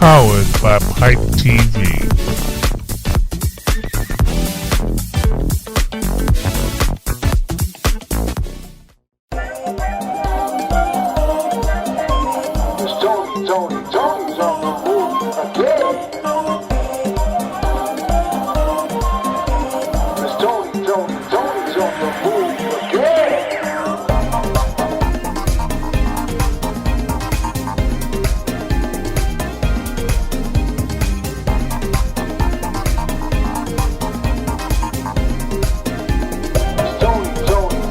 powered by Pipe TV. Tony's on the move again. Miss Tony's on the move again.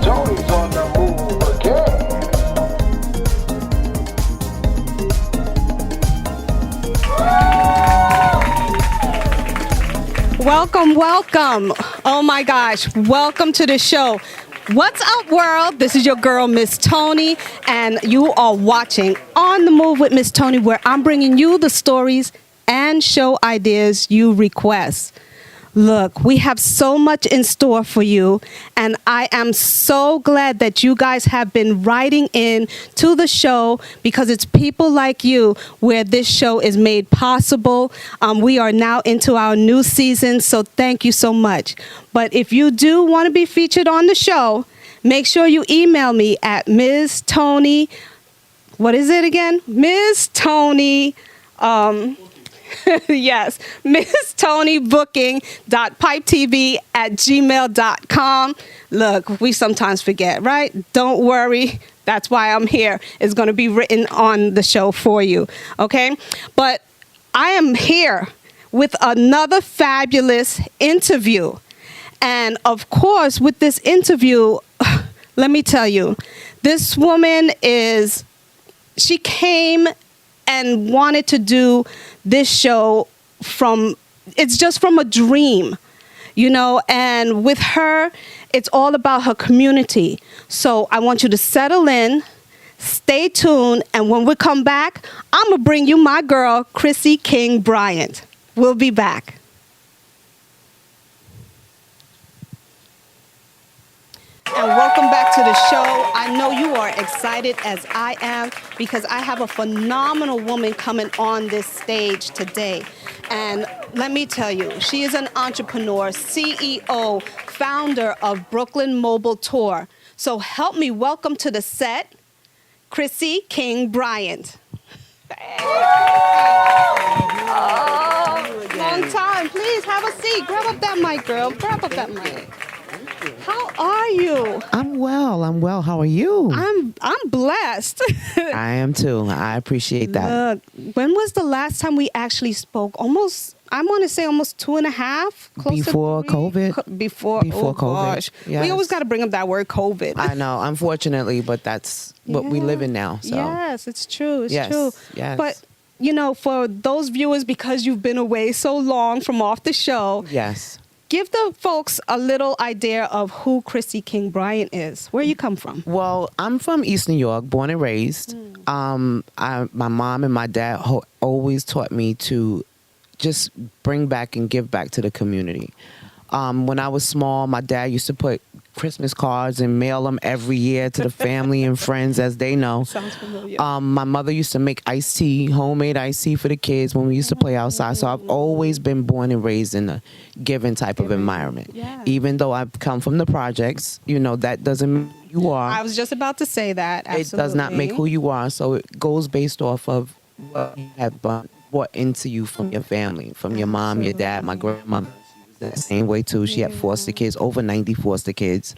Tony's on the move again. Welcome. Oh my gosh. Welcome to the show. What's up, world? This is your girl, Miss Tonni, and you are watching On the Move with Miss Tonni, where I'm bringing you the stories and show ideas you request. Look, we have so much in store for you, and I am so glad that you guys have been writing in to the show because it's people like you where this show is made possible. We are now into our new season, so thank you so much. But if you do want to be featured on the show, make sure you email me at Ms. Tonni. What is it again? Ms. Tonni. Yes, Miss Tonni booking.pipetv@gmail.com. Look, we sometimes forget, right? Don't worry. That's why I'm here. It's going to be written on the show for you, okay? But I am here with another fabulous interview. And of course, with this interview, let me tell you, this woman she came and wanted to do this show it's just from a dream, and with her, it's all about her community. So I want you to settle in, stay tuned, and when we come back, I'm going to bring you my girl, Chrissy King Bryant. We'll be back. And welcome back to the show. I know you are excited as I am because I have a phenomenal woman coming on this stage today. And let me tell you, she is an entrepreneur, CEO, founder of Brooklyn Mobile Tour. So help me welcome to the set, Chrissy King Bryant. Hey. Oh, long time. Please have a seat. Grab up that mic, girl. Grab up that mic. How are you? I'm well. How are you? I'm blessed. I am too. I appreciate that. Look, when was the last time we actually spoke? I want to say almost 2.5. Before COVID. Before COVID. Gosh. Yes. We always got to bring up that word COVID. I know, unfortunately, but that's what we live in now. So. Yes, it's true. It's yes, true. Yes. But, for those viewers, because you've been away so long from off the show. Yes. Give the folks a little idea of who Chrissy King Bryant is. Where you come from? Well, I'm from East New York, born and raised. My mom and my dad always taught me to just bring back and give back to the community. When I was small, my dad used to put Christmas cards and mail them every year to the family and friends, as they know. Sounds familiar. My mother used to make iced tea, homemade iced tea for the kids when we used to play outside. So I've always been born and raised in a giving type of environment. Yeah. Even though I've come from the projects, that doesn't mean who you are. I was just about to say that. Absolutely. It does not make who you are. So it goes based off of what you have brought into you from your family, from your mom, your dad, my grandmother. The same way too. She had foster kids, over 90 foster kids.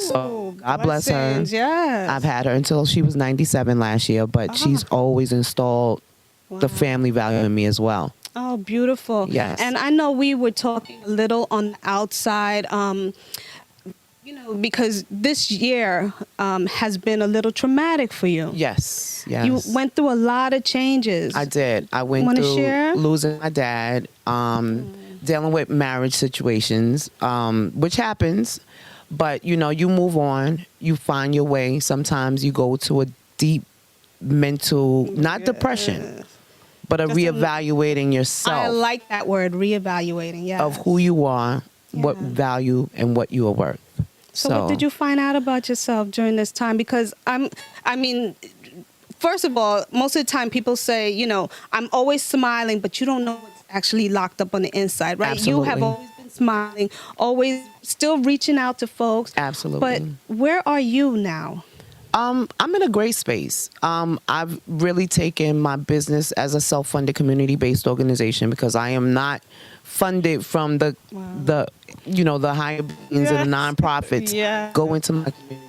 So God bless her. Yes. I've had her until she was 97 last year, but she's always installed the family value in me as well. Oh, beautiful. Yes. And I know we were talking a little on the outside, because this year has been a little traumatic for you. Yes. You went through a lot of changes. I did. I went Wanna through share? losing my dad, dealing with marriage situations, which happens. But, you move on. You find your way. Sometimes you go to a deep mental, not depression, but a reevaluating yourself. I like that word, reevaluating, yeah. Of who you are, what value, and what you are worth. So what did you find out about yourself during this time? Because first of all, most of the time people say, I'm always smiling, but you don't know what's actually locked up on the inside, right? Absolutely. You have always been smiling, always still reaching out to folks. Absolutely. But where are you now? I'm in a great space. I've really taken my business as a self-funded community-based organization because I am not funded from the higher beings and the nonprofits. Yeah. Go into my community.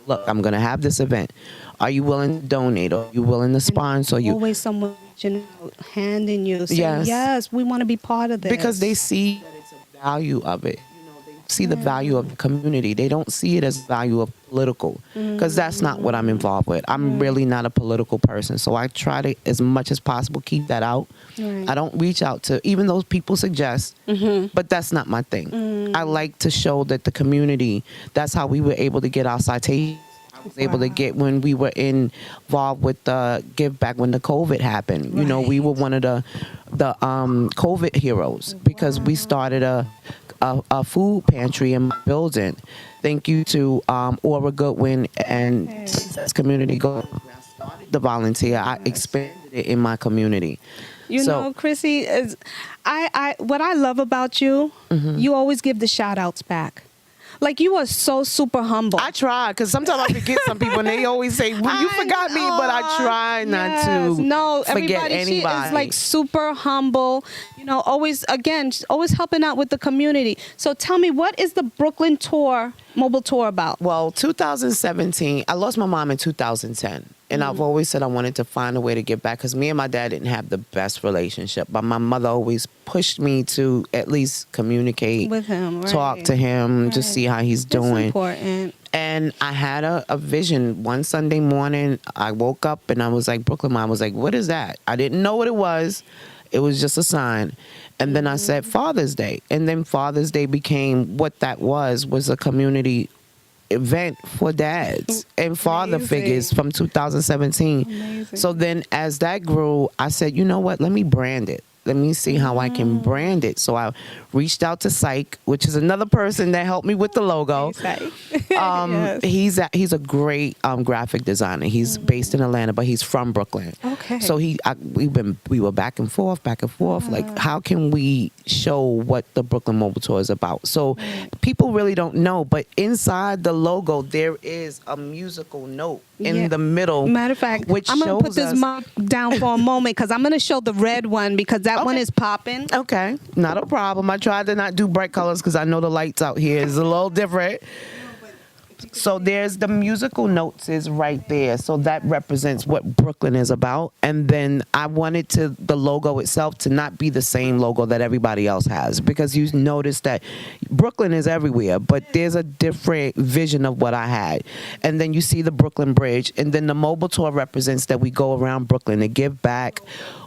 Look, I'm going to have this event. Are you willing to donate? Are you willing to sponsor? Always someone reaching out, handing you, saying, yes, we want to be part of this. Because they see that it's a value of it. They see the value of the community. They don't see it as value of political, because that's not what I'm involved with. I'm really not a political person. So I try to, as much as possible, keep that out. Right. I don't reach out to, even though people suggest, but that's not my thing. I like to show that the community, that's how we were able to get our citations. I was able to get when we were involved with the give back when the COVID happened. We were one of the COVID heroes because we started a food pantry in my building. Thank you to Aura Goodwin and Community Go. I started the volunteer. I expanded it in my community. Chrissy, what I love about you, you always give the shout outs back. Like, you are so super humble. I try, because sometimes I forget some people, and they always say, well, you forgot me, but I try not to forget anybody. She is like super humble, always helping out with the community. So tell me, what is the Brooklyn tour, mobile tour about? Well, 2017, I lost my mom in 2010. And I've always said I wanted to find a way to give back because me and my dad didn't have the best relationship. But my mother always pushed me to at least communicate with him, talk to him, just see how he's doing. That's important. And I had a vision one Sunday morning. I woke up and I was like, Brooklyn Mom was like, what is that? I didn't know what it was. It was just a sign. And then I said Father's Day. And then Father's Day became what that was a community event for dads and father figures from 2017. Amazing. So then as that grew, I said, you know what, let me brand it. Let me see how I can brand it. So I reached out to Psych, which is another person that helped me with the logo. Yes. He's a great graphic designer. He's based in Atlanta, but he's from Brooklyn. Okay. So we were back and forth. Like, how can we show what the Brooklyn Mobile Tour is about? So people really don't know, but inside the logo there is a musical note in the middle. Matter of fact, I'm gonna put this mic down for a moment because I'm gonna show the red one because that one is popping. Okay, not a problem. I tried to not do bright colors because I know the lights out here is a little different. So there's the musical notes is right there. So that represents what Brooklyn is about. And then I wanted the logo itself to not be the same logo that everybody else has, because you notice that Brooklyn is everywhere, but there's a different vision of what I had. And then you see the Brooklyn Bridge, and then the mobile tour represents that we go around Brooklyn to give back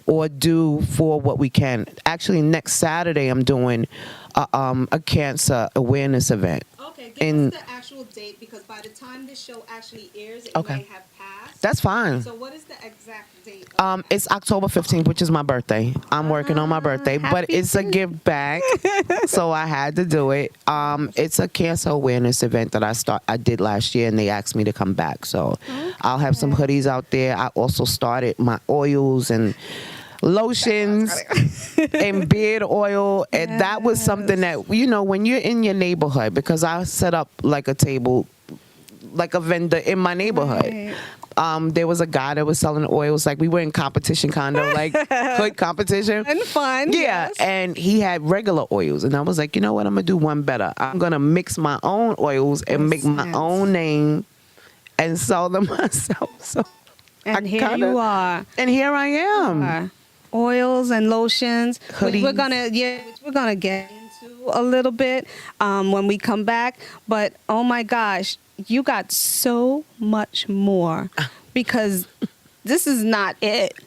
or do for what we can. Actually, next Saturday I'm doing a cancer awareness event. Okay, give us the actual date, because by the time this show actually airs, it might have passed. That's fine. So what is the exact date? It's October 15th, which is my birthday. I'm working on my birthday, but it's a give back, so I had to do it. It's a cancer awareness event that I did last year, and they asked me to come back. So I'll have some hoodies out there. I also started my oils and lotions and beard oil, and that was something that, when you're in your neighborhood, because I set up like a table, like a vendor in my neighborhood. There was a guy that was selling oils, like we were in competition, kind of like hood competition and fun. Yes. And he had regular oils, and I was like, you know what, I'm gonna do one better. I'm gonna mix my own oils and make my own name and sell them myself. So and here you are, and here I am. Oils and lotions. Hoodies. We're gonna get into a little bit when we come back. But oh my gosh, you got so much more, because this is not it.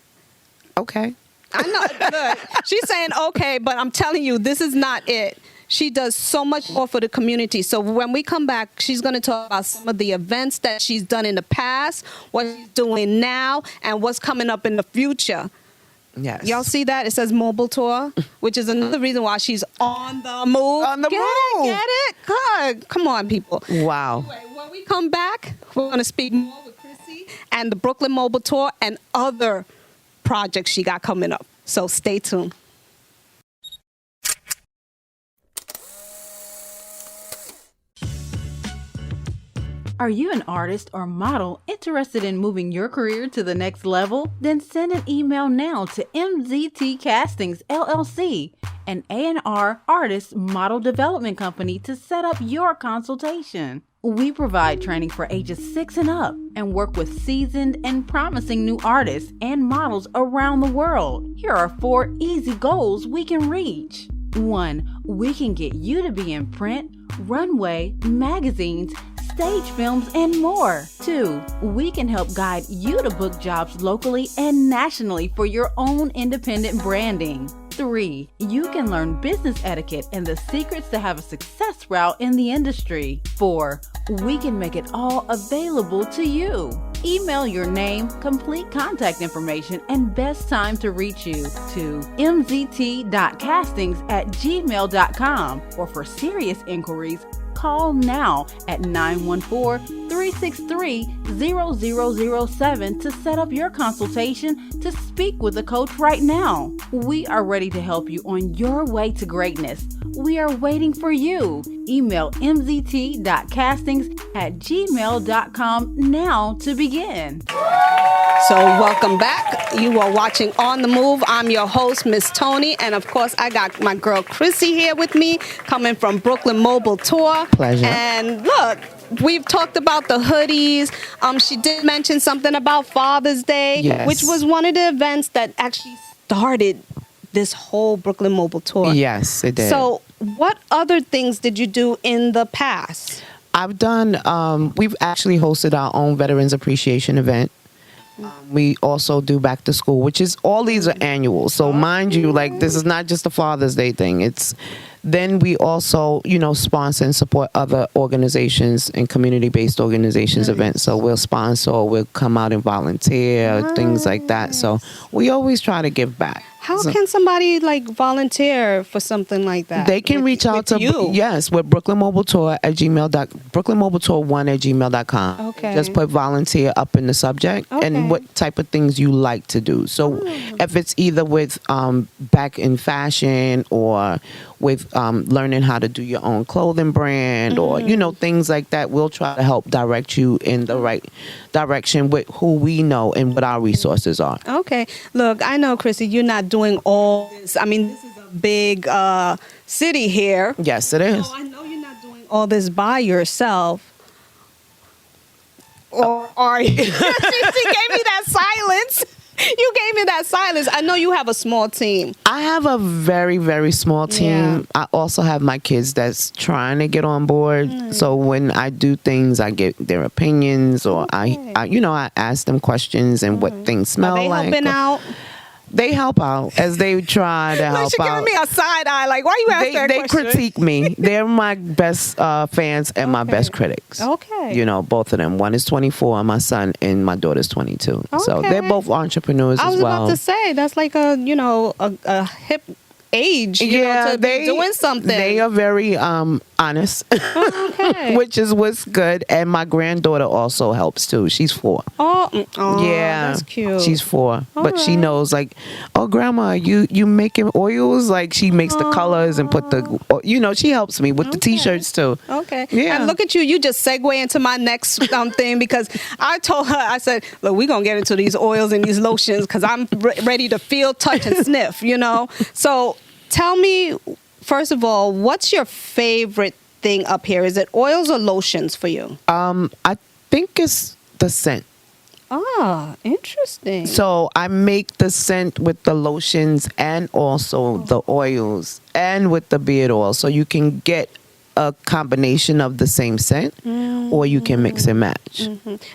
Okay. I know. Look, she's saying okay, but I'm telling you, this is not it. She does so much more for the community. So when we come back, she's going to talk about some of the events that she's done in the past, what she's doing now, and what's coming up in the future. Yes. Y'all see that? It says mobile tour, which is another reason why she's on the move. On the move. Get it? God, come on, people. Wow. Anyway, when we come back, we're going to speak more with Chrissy and the Brooklyn Mobile Tour and other projects she got coming up. So stay tuned. Are you an artist or model interested in moving your career to the next level? Then send an email now to MZT Castings LLC, an A&R artist model development company, to set up your consultation. We provide training for ages 6 and up and work with seasoned and promising new artists and models around the world. Here are 4 easy goals we can reach. 1. We can get you to be in print, runway, magazines, stage films, and more. 2. We can help guide you to book jobs locally and nationally for your own independent branding. 3. You can learn business etiquette and the secrets to have a success route in the industry. 4. We can make it all available to you. Email your name, complete contact information, and best time to reach you to mzt.castings@gmail.com, or for serious inquiries, call now at 914-363-0007 to set up your consultation to speak with a coach right now. We are ready to help you on your way to greatness. We are waiting for you. Email mzt.castings@gmail.com now to begin. So welcome back. You are watching On the Move. I'm your host, Miss Tonni, and of course I got my girl Chrissy here with me, coming from Brooklyn Mobile Tour. Pleasure. And look, we've talked about the hoodies. She did mention something about Father's Day, Yes. which was one of the events that actually started this whole Brooklyn Mobile Tour. Yes, it did. So what other things did you do in the past? I've done, we've actually hosted our own Veterans Appreciation event. We also do back to school, which is, all these are annual. So mind you, like, this is not just a Father's Day thing. Then we also, sponsor and support other organizations and community-based organizations events. So we'll sponsor, or we'll come out and volunteer, things like that. So we always try to give back. How can somebody volunteer for something like that? They can reach out to you. Yes, with Brooklyn Mobile Tour at Brooklyn Mobile Tour 1@gmail.com. Okay. Just put volunteer up in the subject and what type of things you like to do. So if it's either with back in fashion, or with learning how to do your own clothing brand, or things like that, we'll try to help direct you in the right direction with who we know and what our resources are. Okay. Look, I know, Chrissy, you're not doing all this. I mean, this is a big city here. Yes, it is. So I know you're not doing all this by yourself. Or are you? She gave me that silence. You gave me that silence. I know you have a small team. I have a very, very small team. Yeah. I also have my kids that's trying to get on board. So when I do things, I get their opinions, or I ask them questions and what things smell Are they like. helping out? They help out as they try to help She's out. giving me a side eye. Like, why you asking that They question? critique me. They're my best fans and my best critics. Okay. Both of them. One is 24, my son, and my daughter's 22. So Okay. they're both entrepreneurs I was as well. about to say that's like a hip age, to be doing something. They are very honest, Okay. which is what's good. And my granddaughter also helps too. She's 4. Oh, Yeah, that's cute. She's 4, but she right. knows, like, oh, grandma, you making oils? Like, she makes the colors and put the, she helps me with the t-shirts too. Okay. Yeah. And look at you. You just segue into my next thing, because I told her, I said, look, we're going to get into these oils and these lotions because I'm ready to feel, touch, and sniff, So tell me, first of all, what's your favorite thing up here? Is it oils or lotions for you? I think it's the scent. Ah, interesting. So I make the scent with the lotions and also the oils and with the beard oil. So you can get a combination of the same scent, or you can mix and match.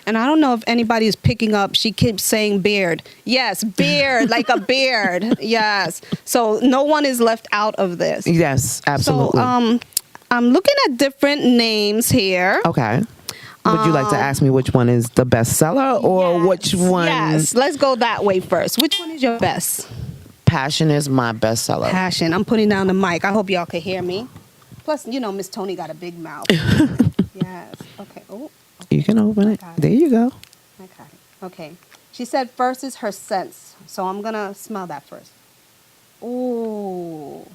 And I don't know if anybody is picking up. She keeps saying beard. Yes, beard, like a beard. Yes. So no one is left out of this. Yes, absolutely. So I'm looking at different names here. Okay. Would you like to ask me which one is the best seller, or which one? Yes, let's go that way first. Which one is your best? Passion is my best seller. Passion. I'm putting down the mic. I hope y'all can hear me. Plus, Miss Tonni got a big mouth. Yes. Okay. Oh, You can open it. got it. There you go. okay. Okay. She said first is her scents. So I'm going to smell that first. Ooh.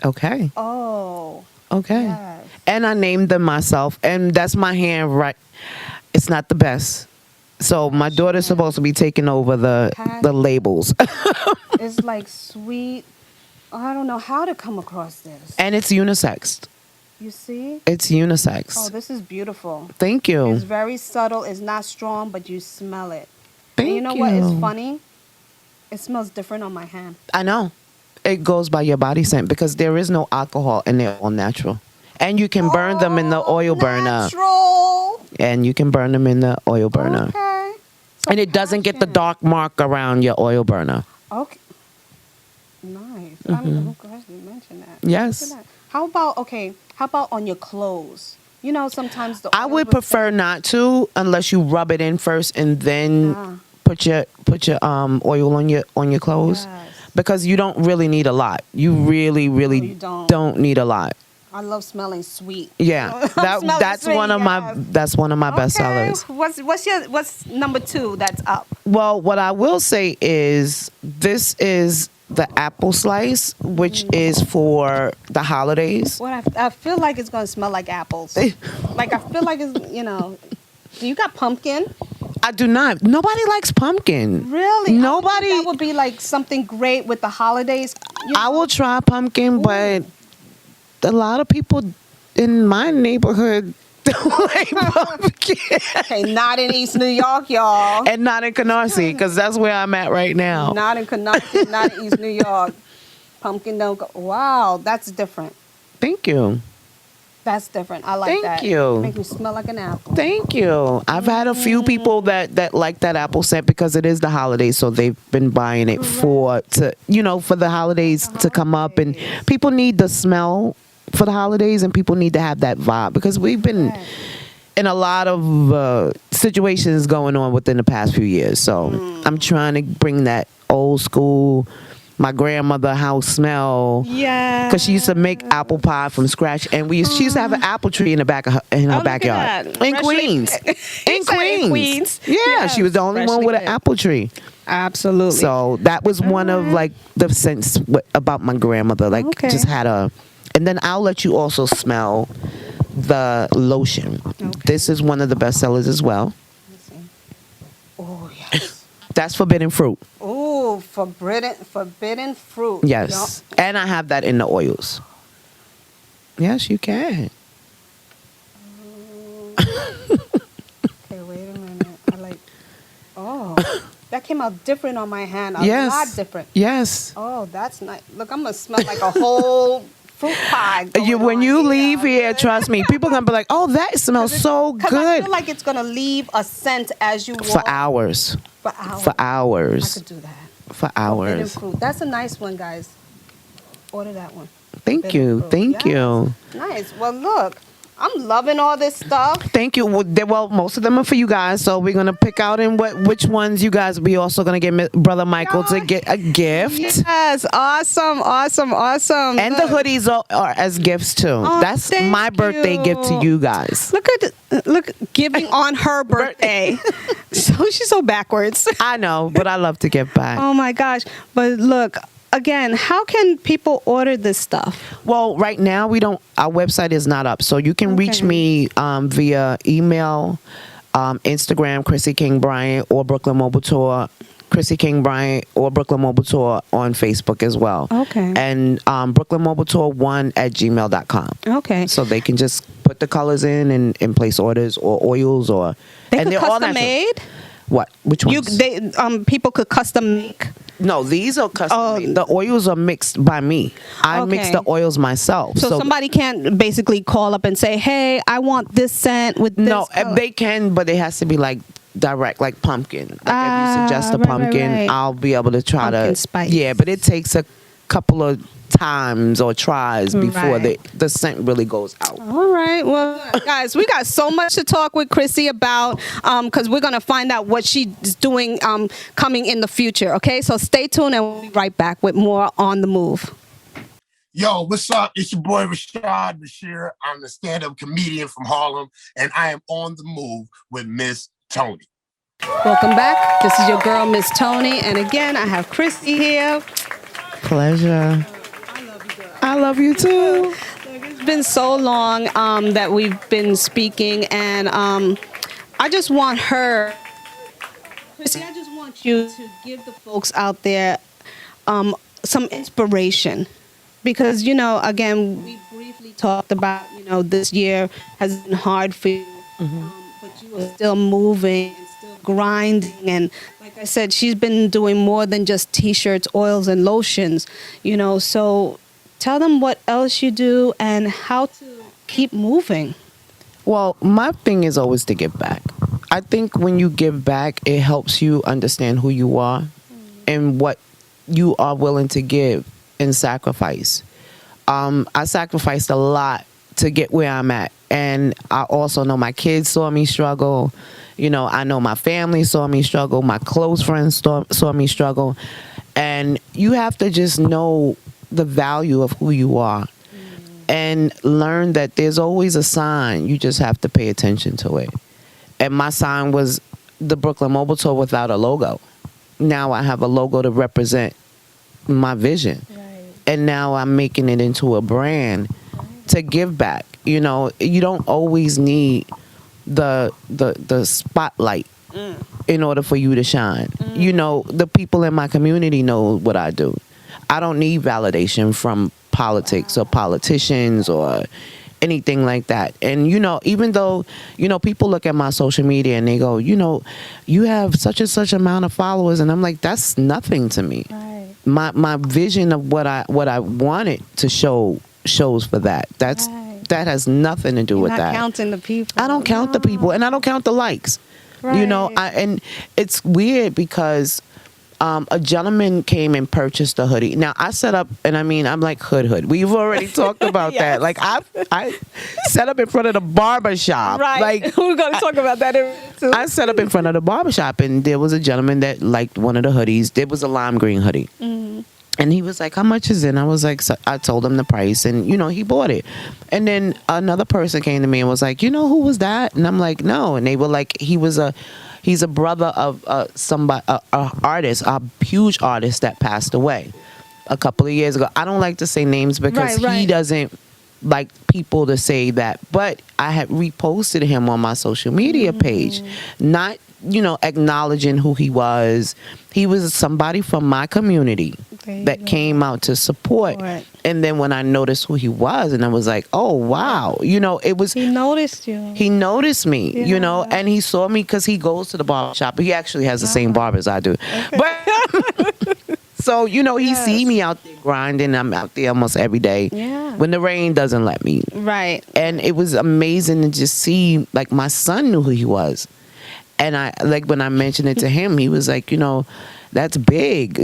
Okay. Oh. Okay. Yes. And I named them myself, and that's my hand right. It's not the best. So my daughter's supposed to be taking over the labels. It's like sweet. I don't know how to come across this. And it's unisex. You see? It's unisex. Oh, this is beautiful. Thank you. It's very subtle. It's not strong, but you smell it. Thank and you know what is funny? It smells different on my hand. I know. It goes by your body scent because there is no alcohol and they're all natural. And you can burn them in the oil burner. Natural. And you can burn them in the oil burner. Okay. So And it doesn't get the passionate. dark mark around your oil burner. Okay. Nice. I'm glad you mentioned that. Yes. Look at that. How about on your clothes? You know, sometimes the I oil would will prefer not to unless you rub it in first and then Ah. put your oil on your clothes. Yes. Because you don't really need a lot. You really you don't. need a lot. I love smelling sweet. Yeah. I'm smelling That's sweet, one of yes. my best sellers. What's number 2 that's up? Well, what I will say is this is the apple slice, which is for the holidays. What I feel like it's gonna smell like apples. Like I feel like it's Do you got pumpkin? I do not. Nobody likes pumpkin. Really? Nobody. That would be like something great with the holidays. I will try pumpkin, but a lot of people in my neighborhood don't like pumpkin. Okay, not in East New York, y'all. And not in Canarsie, because that's where I'm at right now. Not in Canarsie, not in East New York. Pumpkin don't go. Wow, that's different. Thank you. That's different. I like Thank that. you. Make me smell like an apple. Thank you. I've had a few people that like that apple scent because it is the holidays, so they've been buying it for the holidays to come up, and people need the smell for the holidays, and people need to have that vibe because we've been in a lot of situations going on within the past few years. So I'm trying to bring that old school, my grandmother house smell. Yeah. Because she used to make apple pie from scratch, and she used to have an apple tree in the back of her backyard that. in Freshly- Queens. He said in Queens. Yeah, Yes, she was the only one freshly with an picked. apple tree. Absolutely. So that was one of like the scents about my grandmother. Like Okay. just had a, and then I'll let you also smell the lotion. This is one of the best sellers as well. Oh yes. That's forbidden fruit. Oh, forbidden fruit. Yes, and I have that in the oils. Yes, you can. Okay, wait a minute. I like. Oh, that came out different on my hand. A Yes. lot different. Yes. Oh, that's nice. Look, I'm gonna smell like a whole fruit pie. going When on you here. leave here, trust me, people gonna be like, "Oh, that smells so Because I good." feel like it's gonna leave a scent as you walk. For hours. For hours. For hours. I could do that. For Forbidden hours. fruit. That's a nice one, guys. Order that one. Thank Forbidden you. fruit. Thank Yes. you. Nice. Well, look, I'm loving all this stuff. Thank you. Well, most of them are for you guys, so we're gonna pick out which ones you guys. We also gonna get Brother Michael to get a gift, Yes. Awesome. Awesome. Awesome. and the hoodies are as gifts too. Oh, That's thank my birthday gift to you. you guys. Look, giving on her birthday. So she's so backwards. I know, but I love to give back. Oh my gosh. But look, again, how can people order this stuff? Well, right now our website is not up, so you can reach Okay. me via email, Instagram, Chrissy King Bryant, or Brooklyn Mobile Tour, Chrissy King Bryant, or Brooklyn Mobile Tour on Facebook as well. Okay. And Brooklyn Mobile Tour 1@gmail.com. Okay. So they can just put the colors in and place orders or oils or. They and could they're all custom natural. made? What? Which ones? People could custom make. No, these are custom Oh. made. The oils are mixed by me. I mix Okay. the oils myself. So somebody can't basically call up and say, "Hey, I want this scent with this." No, color." they can, but it has to be like direct, like pumpkin. Like if you suggest a right, pumpkin, right. I'll be able to try Pumpkin to. spice. Yeah, but it takes a couple of times or tries before Right. the scent really goes out. All right. Well, guys, we got so much to talk with Chrissy about because we're going to find out what she's doing coming in the future. Okay, so stay tuned and we'll be right back with more On the Move. Yo, what's up? It's your boy Rashad Bashir. I'm the stand-up comedian from Harlem, and I am on the move with Miss Tonni. Welcome back. This is your girl, Miss Toni. And again, I have Chrissy here. Pleasure. I love you too. It's been so long that we've been speaking, and I just want her, Chrissy, I just want you to give the folks out there some inspiration. Because, again, we briefly talked about, this year has been hard for you, but you are still moving and still grinding. And like I said, she's been doing more than just T-shirts, oils, and lotions, so tell them what else you do and how to keep moving. Well, my thing is always to give back. I think when you give back, it helps you understand who you are and what you are willing to give and sacrifice. I sacrificed a lot to get where I'm at. And I also know my kids saw me struggle. I know my family saw me struggle. My close friends saw me struggle. And you have to just know the value of who you are and learn that there's always a sign. You just have to pay attention to it. And my sign was the Brooklyn Mobile Tour without a logo. Now I have a logo to represent my vision. Right. And now I'm making it into a brand to give back. You don't always need the spotlight in order for you to shine. The people in my community know what I do. I don't need validation from politics or politicians or anything like that. And, even though, people look at my social media and they go, you have such and such amount of followers. And I'm like, that's nothing to me. Right. My vision of what I wanted to shows for that. That has nothing to do with that. You're not counting the people. I don't count the people, and I don't count the likes. Right. And it's weird because a gentleman came and purchased a hoodie. Now I set up, and I'm like hood. We've already talked about Yes. that. Like I set up in front of the barber shop. Right. Like we're going to talk about that too. I set up in front of the barber shop, and there was a gentleman that liked one of the hoodies. There was a lime green hoodie. Mm-hmm. And he was like, how much is it? And I was like, so I told him the price, and, he bought it. And then another person came to me and was like, who was that? And I'm like, no. And they were like, he's a brother of somebody, a artist, a huge artist that passed away a couple of years ago. I don't like to say names because he doesn't like people to say that. But I had reposted him on my social media page, not, acknowledging who he was. He was somebody from my community that came out to support. Right. And then when I noticed who he was, and I was like, oh, wow. It was... He noticed you. He noticed me, and he saw me because he goes to the barber shop. He actually has the same barber as I do. Okay. But... So, he see me out there grinding. I'm out there almost every day. Yeah. When the rain doesn't let me. Right. And it was amazing to just see, like, my son knew who he was. And when I mentioned it to him, he was like, that's big,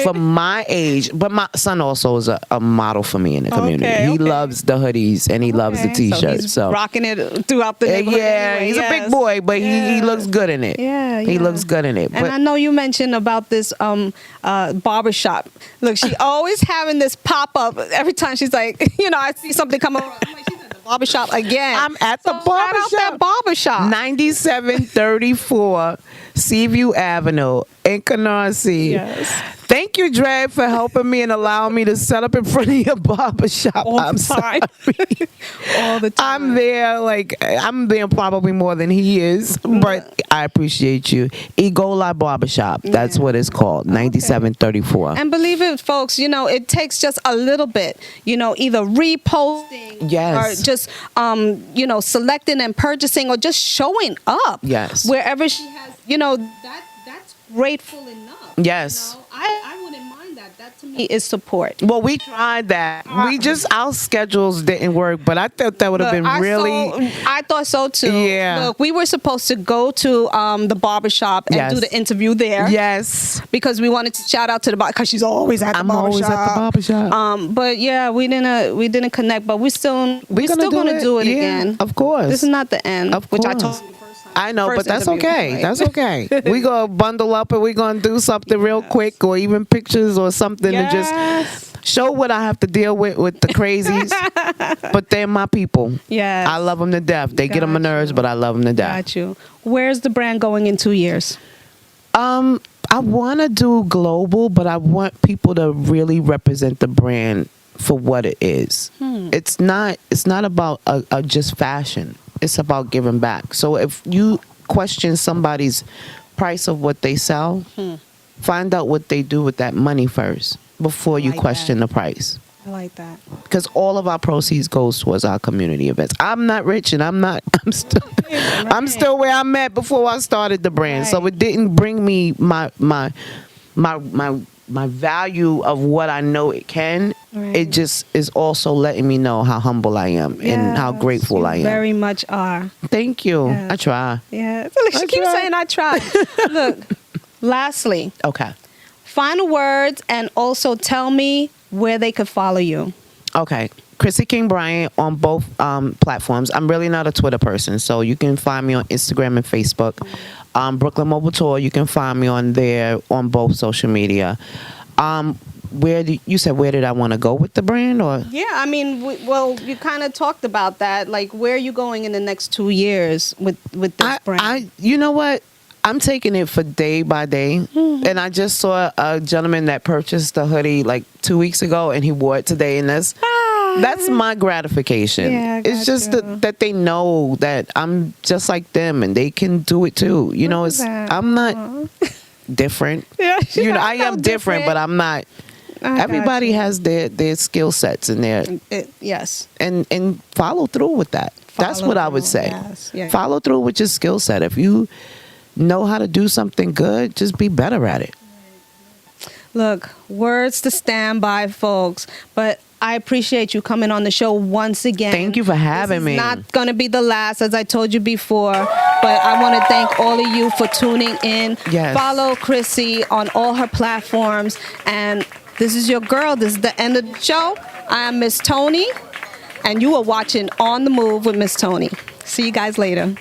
for my age. But my son also is a model for me in the community. He loves the hoodies and he loves the T-shirts. So he's rocking it throughout the neighborhood. Yeah, he's a big boy, but he looks good in it. Yeah, he looks good in it. And I know you mentioned about this barbershop. Look, she always having this pop up every time she's like, I see something come up. I'm like, she's at the barbershop again. I'm at the barbershop. Shout out that barbershop. 9734 Seaview Avenue in Canarsie. Yes. Thank you, Dre, for helping me and allowing me to set up in front of your barbershop. I'm sorry. All the time. I'm there probably more than he is, but I appreciate you. Egola Barbershop. That's what it's called. 9734. And believe it, folks, it takes just a little bit, either reposting or just, selecting and purchasing or just showing up. Yes. Wherever she has, that's grateful enough. Yes. I wouldn't mind that. That to me is support. Well, we tried that. Our schedules didn't work, but I thought that would have been really... I thought so too. Yeah. Look, we were supposed to go to the barbershop and do the interview there. Yes. Because we wanted to shout out to the because she's always at the barbershop. I'm always at the barbershop. But yeah, we didn't connect, but we're still gonna do it again. Of course. This is not the end. Of course. Which I told you. I know, but that's okay. That's okay. We gonna bundle up and we gonna do something real quick, or even pictures or something, and just show what I have to deal with the crazies, but they're my people. Yes. I love them to death. They get on my nerves, but I love them to death. Got you. Where's the brand going in 2 years? I want to do global, but I want people to really represent the brand for what it is. It's not about just fashion. It's about giving back. So if you question somebody's price of what they sell, find out what they do with that money first before you like question that. the price. I like that. Because all of our proceeds goes towards our community events. I'm not rich, and I'm still where I'm at before I started the brand. So Right. it didn't bring me my value of what I know it can. Right. It just is also letting me know how humble I am and how Yes, grateful you I am. Very much are. Thank you. Yes. I try. Yeah. She I keeps try. saying I try. Look, lastly, Okay. final words, and also tell me where they could follow you. Okay. Chrissy King Bryant on both platforms. I'm really not a Twitter person, so you can find me on Instagram and Facebook. Brooklyn Mobile Tour, you can find me on there on both social media. Where did I want to go with the brand? Or Yeah, I mean, you kind of talked about that. Like, where are you going in the next 2 years with this brand? you know what? I'm taking it for day by day. And I just saw a gentleman that purchased a hoodie like 2 weeks ago, and he wore it today. And that's my gratification. Yeah, I it's just got you. that they know that I'm just like them, and they can do it too. You know, I'm not different. Yeah, You know, I so am different, but I'm not. I got Everybody you. has their skill sets and Yes. and follow through with that. That's Follow what I would through, say. yes. Yeah. Follow through with your skill set. If you know how to do something good, just be better at it. Look, words to stand by, folks. But I appreciate you coming on the show once again. Thank you for having me. It's not going to be the last, as I told you before. But I want to thank all of you for tuning in. Yes. Follow Chrissy on all her platforms. And this is your girl. This is the end of the show. I am Miss Tonni. And you are watching On the Move with Miss Tonni. See you guys later.